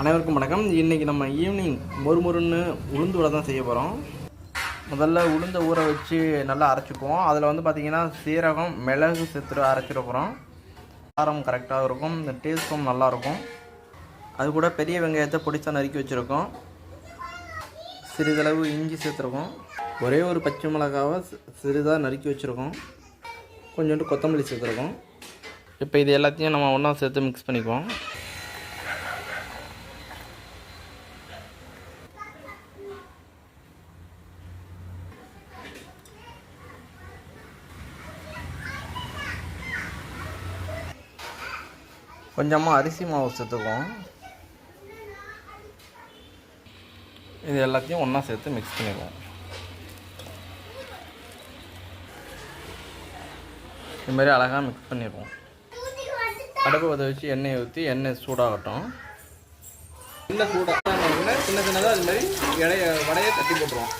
அனைவருக்கும் வணக்கம். இன்றைக்கி நம்ம ஈவினிங் மொறுமொறுன்னு உளுந்து வடை தான் செய்ய போகிறோம். முதல்ல உளுந்தை ஊற வச்சு நல்லா அரைச்சிக்குவோம். அதில் வந்து பார்த்திங்கன்னா சீரகம், மிளகு சேர்த்து அரைச்சிட போகிறோம். காரம் கரெக்டாக இருக்கும், இந்த டேஸ்ட்டும் நல்லாயிருக்கும். அது கூட பெரிய வெங்காயத்தை பொடிசாக நறுக்கி வச்சுருக்கோம். சிறிதளவு இஞ்சி சேர்த்துருக்கோம். ஒரே ஒரு பச்சை மிளகாவை சிறிதாக நறுக்கி வச்சுருக்கோம். கொஞ்சோண்டு கொத்தமல்லி சேர்த்துருக்கோம். இப்போ இது எல்லாத்தையும் நம்ம ஒன்றா சேர்த்து மிக்ஸ் பண்ணிக்குவோம். கொஞ்சமாக அரிசி மாவு சேர்த்துக்குவோம். இது எல்லாத்தையும் ஒன்றா சேர்த்து மிக்ஸ் பண்ணிக்குவோம். இதுமாதிரி அழகாக மிக்ஸ் பண்ணிடுவோம். அடுப்பு பற்ற வச்சு எண்ணெயை ஊற்றி எண்ணெய் சூடாகட்டும். சின்ன சூடாக சின்ன சின்னதாக அதுமாதிரி வடையை தட்டி போட்டுருவோம்.